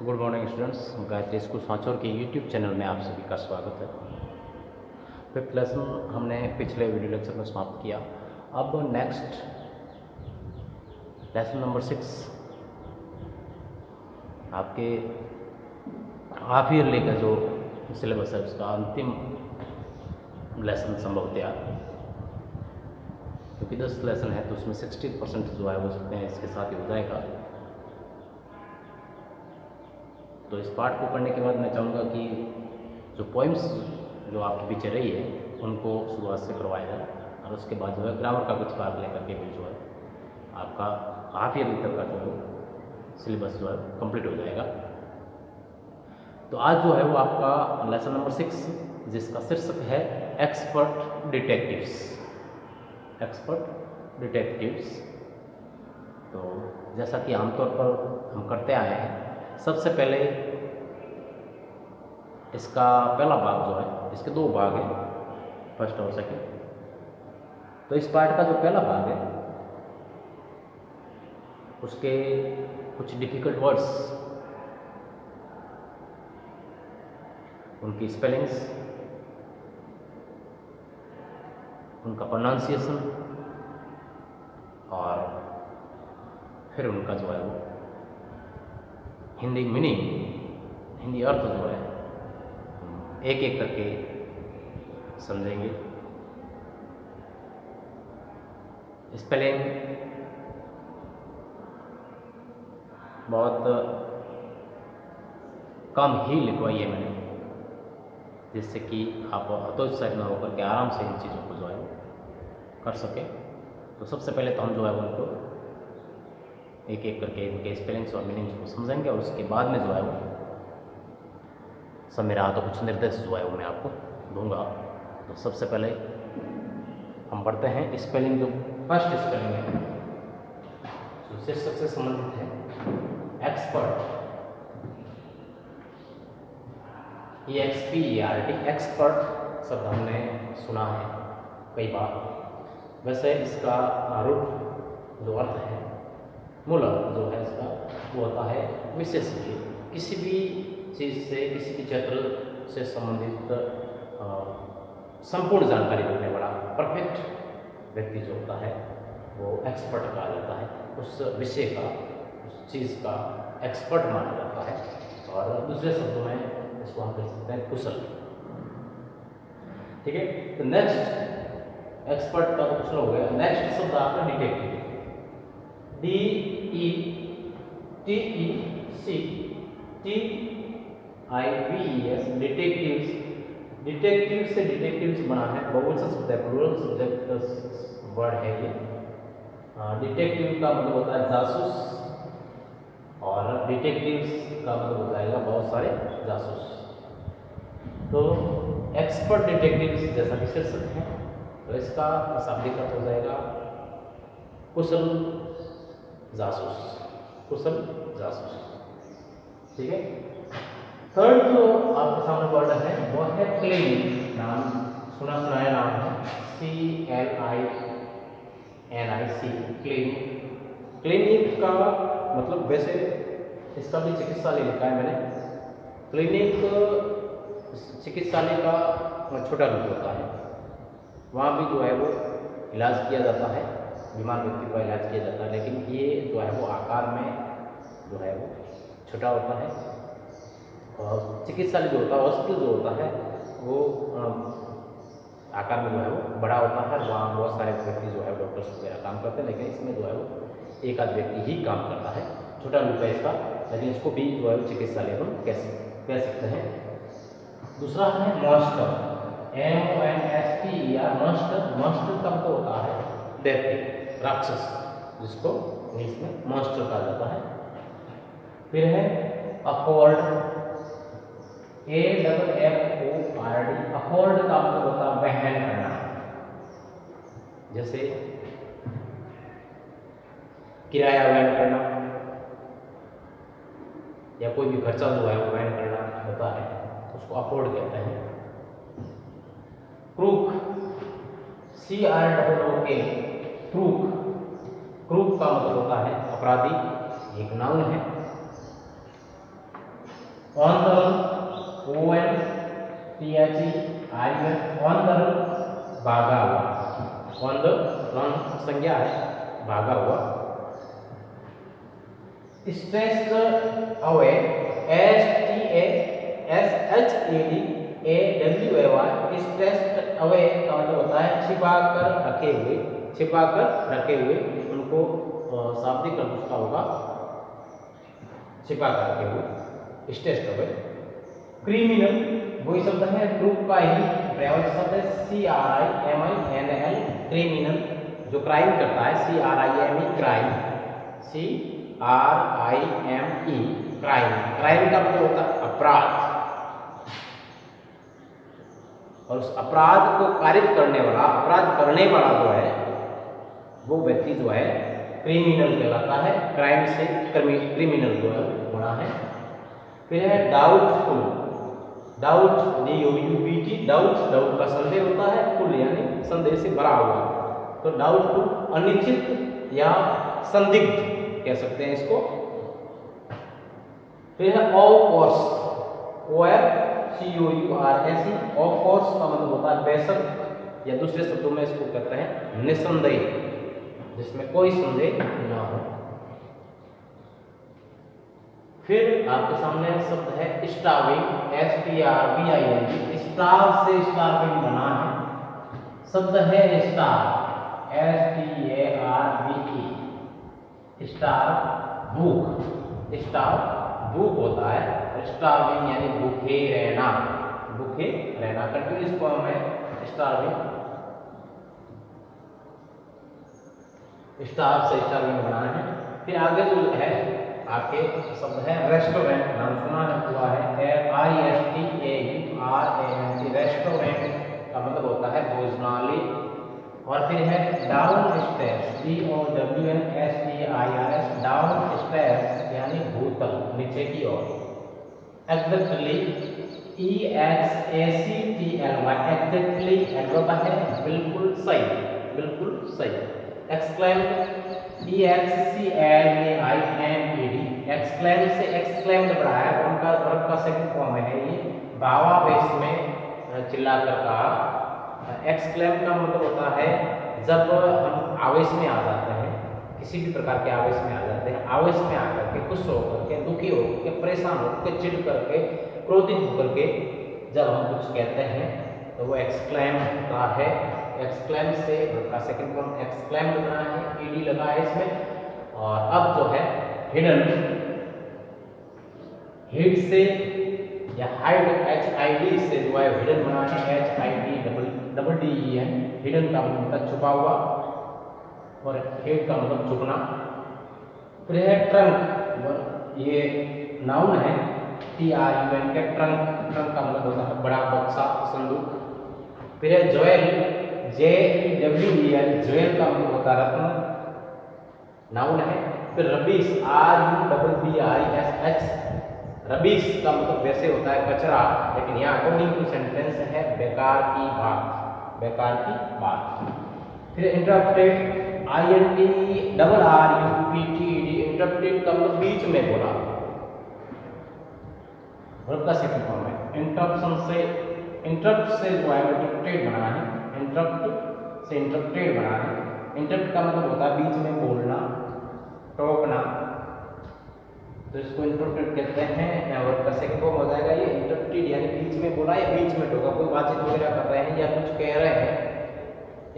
Good morning students, Gayatri school Sanchore के YouTube channel में आप सभी का स्वागत है। फिफ्थ लेसन हमने पिछले वीडियो लेक्चर में समाप्त किया। अब नेक्स्ट लेसन नंबर 6 आपके हाफ ईयरली का जो सिलेबस है उसका अंतिम लेसन संभवतया, क्योंकि 10 लेसन है तो उसमें 60% जो है वो सकते हैं इसके साथ ही हो जाएगा। तो इस पार्ट को पढ़ने के बाद मैं चाहूँगा कि जो पोइम्स जो आपके पीछे रही है उनको शुरुआत से करवाया जाए, और उसके बाद जो है ग्रामर का कुछ भाग लेकर के भी जो है आपका हाफ ईयरली तक का जो सिलेबस जो है कंप्लीट हो जाएगा। तो आज जो है वो आपका लेसन नंबर 6 जिसका शीर्षक है एक्सपर्ट डिटेक्टिव्स। Expert detectives. तो जैसा कि आमतौर पर हम करते आए हैं, सबसे पहले इसका पहला भाग जो है, इसके दो भाग हैं, फर्स्ट और सेकंड। तो इस पार्ट का जो पहला भाग है उसके कुछ डिफिकल्ट वर्ड्स, उनकी स्पेलिंग्स, उनका प्रोनाउंसिएशन और फिर उनका जो है वो हिंदी मीनिंग, हिंदी अर्थ जो है एक एक करके समझेंगे। स्पेलिंग बहुत कम ही लिखवाई है मैंने, जिससे कि आप हतोत्साहित न होकर के आराम से इन चीज़ों को जो है कर सके। तो सबसे पहले तो हम जो है उनको एक एक करके इनके स्पेलिंग्स और मीनिंग्स को समझेंगे, और उसके बाद में जो है वो सब मेरा तो कुछ निर्देश जो है वो मैं आपको दूंगा। तो सबसे पहले हम पढ़ते हैं स्पेलिंग। जो फर्स्ट स्पेलिंग है जो शीर्षक से संबंधित है, एक्सपर्ट, EXPERT, एक्सपर्ट शब्द हमने सुना है कई बार। वैसे इसका रूट जो अर्थ है, मूल अर्थ जो है इसका वो होता है विशेषज्ञ। किसी भी चीज़ से, किसी भी क्षेत्र से संबंधित संपूर्ण जानकारी रखने वाला परफेक्ट व्यक्ति जो होता है वो एक्सपर्ट कहा जाता है। उस विषय का, उस चीज़ का एक्सपर्ट माना जाता है। और दूसरे शब्दों में इसको हम कह सकते हैं कुशल। ठीक है। तो नेक्स्ट एक्सपर्ट का तो कुशल हो गया। नेक्स्ट शब्द आपका डिटेक्टिव, DETECTIVES, डिटेक्टिव्स। डिटेक्टिव से डिटेक्टिव्स बना है, बहुवचन शब्द है, प्लूरल सब्जेक्ट वर्ड है ये। डिटेक्टिव का मतलब होता है जासूस, और डिटेक्टिव्स का मतलब हो जाएगा बहुत सारे जासूस। तो एक्सपर्ट डिटेक्टिव्स जैसा कि शीर्षक है, तो इसका शाब्दिक अर्थ हो जाएगा कुशल जासूस, कुशल जासूस। ठीक है। थर्ड जो आपके सामने वर्ड है वो है क्लिनिक। नाम सुना सुनाया नाम है, CLINIC, क्लिनिक। क्लिनिक का मतलब, वैसे इसका भी चिकित्सालय लिखा है मैंने। क्लिनिक चिकित्सालय का छोटा रूप होता है, वहाँ भी जो है वो इलाज किया जाता है, बीमार व्यक्ति का इलाज किया जाता है। लेकिन ये जो है वो आकार में जो है वो छोटा होता है, और चिकित्सालय जो होता है, हॉस्पिटल जो होता है वो आकार में जो है वो बड़ा होता है। वहाँ बहुत सारे व्यक्ति जो है डॉक्टर्स वगैरह काम करते हैं, लेकिन इसमें जो है वो एक आध व्यक्ति ही काम करता है। छोटा रूप है इसका, लेकिन इसको भी जो है चिकित्सालय हम कह सकते हैं। दूसरा है मॉन्स्टर, MONSTER, मॉन्स्टर। मॉन्स्टर का मतलब होता है दैत्य, राक्षस, जिसको इंग्लिश में मॉन्स्टर कहा जाता है। फिर है अफोर्ड, AFFORD, अफोर्ड का मतलब होता है वहन करना। जैसे किराया वहन करना, या कोई भी खर्चा जो है वो वहन करना होता है, उसको अफोर्ड कहते हैं। Crook, CROOK, crook. क्रूक का मतलब होता है अपराधी, एक नाउन है। औंधरल, ONTHEREL, औंधरल, भागा हुआ, औंधरल संज्ञा है, भागा हुआ। Stressed away, STASHEDAWAY, stressed away का मतलब होता है छिपा कर रखे हुए, छिपा कर रखे हुए। उनको शाब्दिक अर्थ उसका होगा छिपा कर रखे हुए, स्ट्रेस्ड अवे। क्रिमिनल वही शब्द है, ग्रुप का ही पर्यायवाची शब्द है, CRIMINAL, क्रिमिनल जो क्राइम करता है, CRIME, crime, CRIME, crime. Crime का मतलब होता है अपराध, और उस अपराध को कारित करने वाला, अपराध करने वाला जो है वो व्यक्ति जो है क्रिमिनल कहलाता है। क्राइम से क्रिमिनल जो है बना है। फिर है doubtful, doubt, DOUBT, doubt, doubt का संदेह होता है, फुल यानी संदेह से भरा हुआ, तो डाउटफुल अनिश्चित या संदिग्ध कह सकते हैं इसको। फिर है of course, OFCOURS, of course का मतलब होता है बेशक, या दूसरे शब्दों में इसको कहते हैं निसंदेह, जिसमें कोई संदेह ना हो। फिर आपके सामने शब्द है स्टार्विंग, STARVING, स्टार से स्टार्विंग बना है। शब्द है स्टार, STARVE, स्टार भूख, स्टार भूख होता है। स्टार्विंग यानी भूखे रहना, भूखे रहना, कंटिन्यूअस फॉर्म है स्टार्विंग, स्टार से स्टार्विंग बनाना है। फिर आगे जो है आपके शब्द है रेस्टोरेंट, नाम सुना हुआ है, RESTAURANT, रेस्टोरेंट का मतलब होता है भोजनालय। और फिर है down stairs, DOWNSTEIRS, down stairs यानी भूतल, नीचे की ओर। एग्जैक्टली, EXACTLY, एग्जैक्टली एडवर्ब है, बिल्कुल सही, बिल्कुल सही। एक्सक्लेम, EXCLAIMED, एक्सक्लेम से एक्सक्लेम्ड बना है, उनका वर्ब का सेकंड फॉर्म है ये, भावावेश में चिल्ला कर कहा। एक्सक्लेम का मतलब होता है जब हम आवेश में आ जाते हैं, किसी भी प्रकार के आवेश में आ जाते हैं, आवेश में आकर के, खुश होकर के, दुखी होकर के, परेशान होकर के, चिढ़ करके, क्रोधित होकर के जब हम कुछ कहते हैं तो वो एक्सक्लेम होता है। एक्सक्लेम से का सेकंड फॉर्म एक्सक्लेम बना है, ED लगा है इसमें। और अब जो है हिडन, हिड से या हाइड, HID से जो है हिडन बना है, HIDDEN, हिडन का मतलब छुपा हुआ, और हेड का मतलब छुपना। फिर है ट्रंक, ये नाउन है, TRUN के ट्रंक, ट्रंक का मतलब होता है बड़ा बक्सा, संदूक। फिर है ज्वेल, JEWEL, ज्वेल का मतलब होता है रत्न, नाउन है। फिर रबीश, RUBBISH, रबीश का मतलब वैसे होता है कचरा, लेकिन यहाँ अकॉर्डिंग टू सेंटेंस है बेकार की बात, बेकार की बात। फिर इंटरप्टेड, INTRRUPTED, इंटरप्टेड का मतलब बीच में बोला, वर्ब का सेकंड फॉर्म है। इंटरप्शन से, इंटरप्ट से जो है इंटरप्टेड बना है, इंटरप्ट से इंटरप्टेड बना है। इंटरप्ट का मतलब होता है बीच में बोलना, टोकना, तो इसको इंटरप्टेड कहते हैं। वर्ब का सेकंड फॉर्म हो जाएगा ये इंटरप्टेड, यानी बीच में बोला या बीच में टोका, कोई बातचीत वगैरह कर रहे हैं या कुछ कह रहे हैं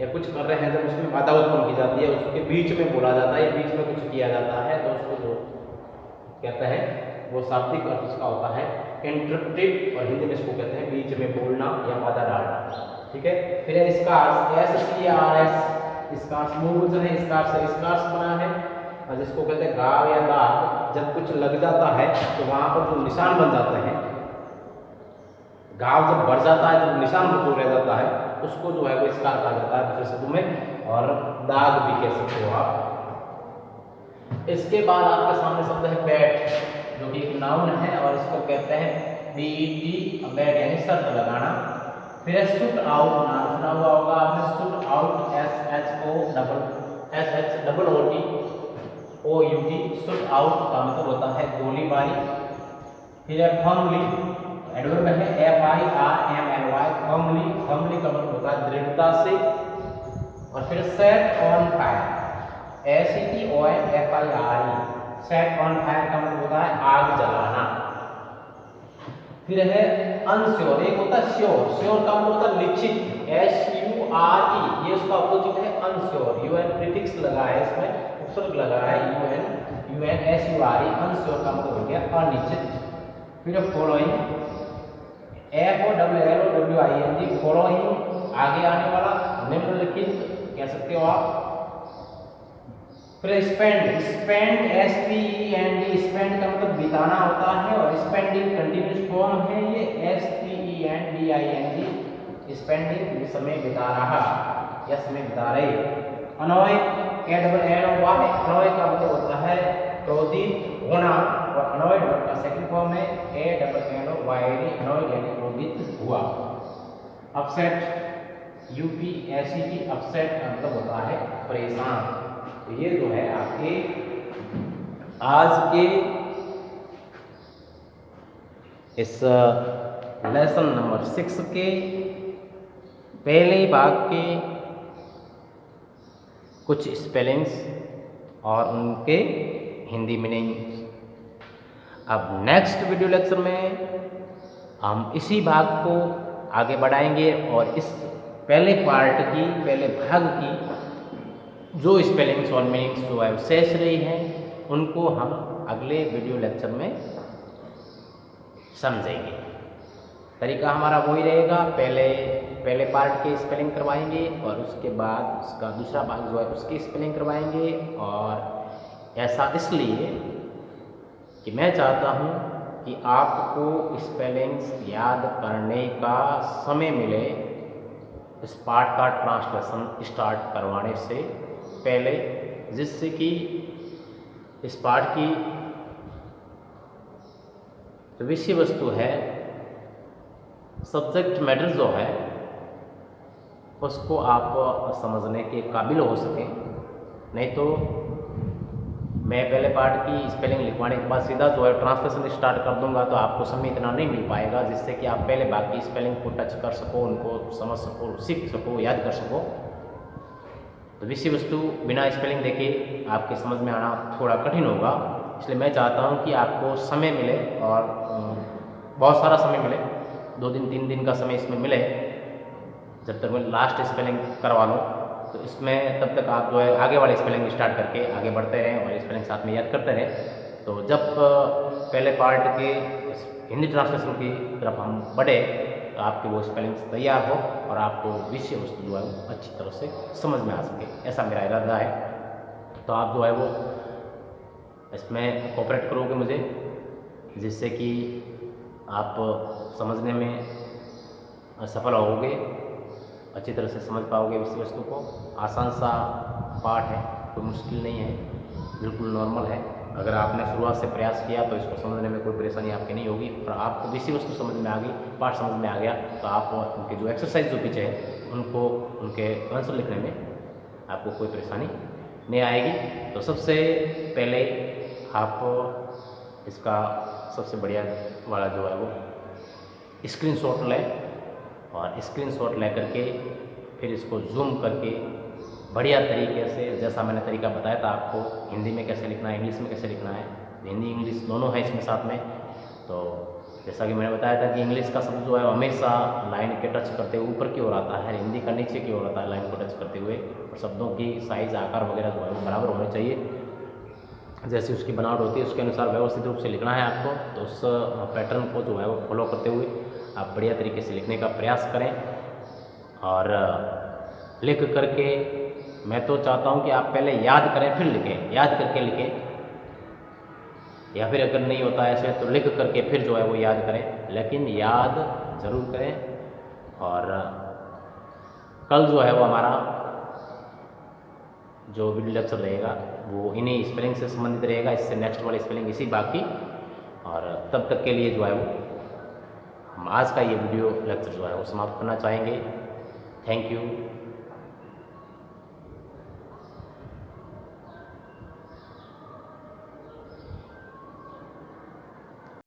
या कुछ कर रहे हैं, जब उसमें बाधा उत्पन्न की जाती है, उसके बीच में बोला जाता है या बीच में कुछ किया जाता है, तो उसको जो कहता है वो शाब्दिक अर्थ उसका होता है इंटरप्टेड, और हिंदी में इसको कहते हैं बीच में बोलना या बाधा डालना। ठीक है। फिर है स्कार्स, SCARS, स्कार्स बहुवचन है, स्कार्स से स्कार्स बना है, और जिसको कहते हैं घाव या दाग, जब कुछ लग जाता है तो वहां पर जो निशान बन जाते हैं, घाव जब बढ़ जाता है, जब निशान जो रह जाता है, उसको जो है वो स्कार कहा जाता है दूसरे शब्दों में, और दाग भी कह सकते हो आप। इसके बाद आपके सामने शब्द है बैट, जो कि एक नाउन है, और इसको कहते हैं BET, बैट यानी शर्त लगाना। फिर शूट आउट, नाम सुना हुआ होगा आपने, shoot out, SHOOT, shoot out का मतलब होता है गोलीबारी। फिर है फर्मली, एडवर्ब है FIRMLY, फर्मली, फर्मली का मतलब होता है दृढ़ता से। और फिर set on fire, SETONFIRE, set on fire का मतलब होता है आग जलाना। फिर है अनश्योर, एक होता है श्योर, श्योर का मतलब होता है निश्चित, SURE, ये उसका अपोजिट है अनश्योर, UN प्रीफिक्स लगा है इसमें, उपसर्ग लगा है UNSURE, अनश्योर का मतलब हो गया अनिश्चित। फिर फॉलोइंग, FOLLOWING, फॉलोइंग आगे आने वाला, निम्नलिखित कह सकते हो आप। फिर स्पेंड, स्पेंड SPEND, स्पेंड का मतलब बिताना होता है, और स्पेंडिंग कंटिन्यूस फॉर्म है ये, SPENDING, स्पेंडिंग समय बिता रहा या समय बिता रहे। अनॉय, ANNOY, अनॉय का मतलब होता है क्रोधित होना, और अनॉयड का सेकंड फॉर्म है ANNOYD, अनॉयड यानी क्रोधित हुआ। अपसेट, UPSET, अपसेट का मतलब होता है परेशान। तो ये जो है आपके आज के इस लेसन नंबर 6 के पहले भाग के कुछ स्पेलिंग्स और उनके हिंदी मीनिंग्स। अब नेक्स्ट वीडियो लेक्चर में हम इसी भाग को आगे बढ़ाएंगे, और इस पहले पार्ट की, पहले भाग की जो स्पेलिंग्स और मीनिंग्स जो है शेष रही हैं, उनको हम अगले वीडियो लेक्चर में समझेंगे। तरीका हमारा वही रहेगा, पहले पार्ट के स्पेलिंग करवाएंगे, और उसके बाद उसका दूसरा भाग जो है उसकी स्पेलिंग करवाएंगे। और ऐसा इसलिए कि मैं चाहता हूँ कि आपको स्पेलिंग्स याद करने का समय मिले इस पार्ट का ट्रांसलेशन स्टार्ट करवाने से पहले, जिससे कि इस पाठ की जो विषय वस्तु है, सब्जेक्ट मैटर जो है, उसको आप समझने के काबिल हो सकें। नहीं तो मैं पहले पार्ट की स्पेलिंग लिखवाने के बाद सीधा जो है ट्रांसलेशन स्टार्ट कर दूंगा, तो आपको समय इतना नहीं मिल पाएगा जिससे कि आप पहले भाग की स्पेलिंग को टच कर सको, उनको समझ सको, सीख सको, याद कर सको। तो विषय वस्तु बिना स्पेलिंग देखे आपके समझ में आना थोड़ा कठिन होगा। इसलिए मैं चाहता हूं कि आपको समय मिले, और बहुत सारा समय मिले, 2 दिन 3 दिन का समय इसमें मिले, जब तक मैं लास्ट स्पेलिंग करवा लूँ। तो इसमें तब तक आप जो है आगे वाले स्पेलिंग स्टार्ट करके आगे बढ़ते रहें और स्पेलिंग साथ में याद करते रहें। तो जब पहले पार्ट के हिंदी ट्रांसलेशन की तरफ हम बढ़े, तो आपकी वो स्पेलिंग्स तैयार हो और आपको विषय वस्तु जो है वो अच्छी तरह से समझ में आ सके, ऐसा मेरा इरादा है। तो आप जो है वो इसमें कोऑपरेट करोगे मुझे, जिससे कि आप समझने में सफल होगे, अच्छी तरह से समझ पाओगे विषय वस्तु को। आसान सा पाठ है, कोई मुश्किल नहीं है, बिल्कुल नॉर्मल है। अगर आपने शुरुआत से प्रयास किया तो इसको समझने में कोई परेशानी आपकी नहीं होगी। और आपको विषय वस्तु समझ में आ गई, पाठ समझ में आ गया, तो आप उनके जो एक्सरसाइज जो पीछे है उनको, उनके आंसर लिखने में आपको कोई परेशानी नहीं आएगी। तो सबसे पहले आप इसका सबसे बढ़िया वाला जो है वो स्क्रीनशॉट लें, और स्क्रीनशॉट ले करके फिर इसको जूम करके बढ़िया तरीके से, जैसा मैंने तरीका बताया था आपको, हिंदी में कैसे लिखना है, इंग्लिश में कैसे लिखना है, हिंदी इंग्लिश दोनों है इसमें साथ में। तो जैसा कि मैंने बताया था कि इंग्लिश का शब्द जो है हमेशा लाइन के टच करते हुए ऊपर की ओर आता है, हिंदी का नीचे की ओर आता है लाइन को टच करते हुए। और शब्दों की साइज, आकार वगैरह जो है वो बराबर होने चाहिए, जैसे उसकी बनावट होती है उसके अनुसार व्यवस्थित रूप से लिखना है आपको। तो उस पैटर्न को जो है वो फॉलो करते हुए आप बढ़िया तरीके से लिखने का प्रयास करें। और लिख करके मैं तो चाहता हूं कि आप पहले याद करें फिर लिखें, याद करके लिखें, या फिर अगर नहीं होता ऐसे तो लिख करके फिर जो है वो याद करें, लेकिन याद जरूर करें। और कल जो है वो हमारा जो वीडियो लेक्चर रहेगा वो इन्हीं स्पेलिंग से संबंधित रहेगा, इससे नेक्स्ट वाली स्पेलिंग इसी बाकी। और तब तक के लिए जो है वो हम आज का ये वीडियो लेक्चर जो है वो समाप्त करना चाहेंगे। Thank you.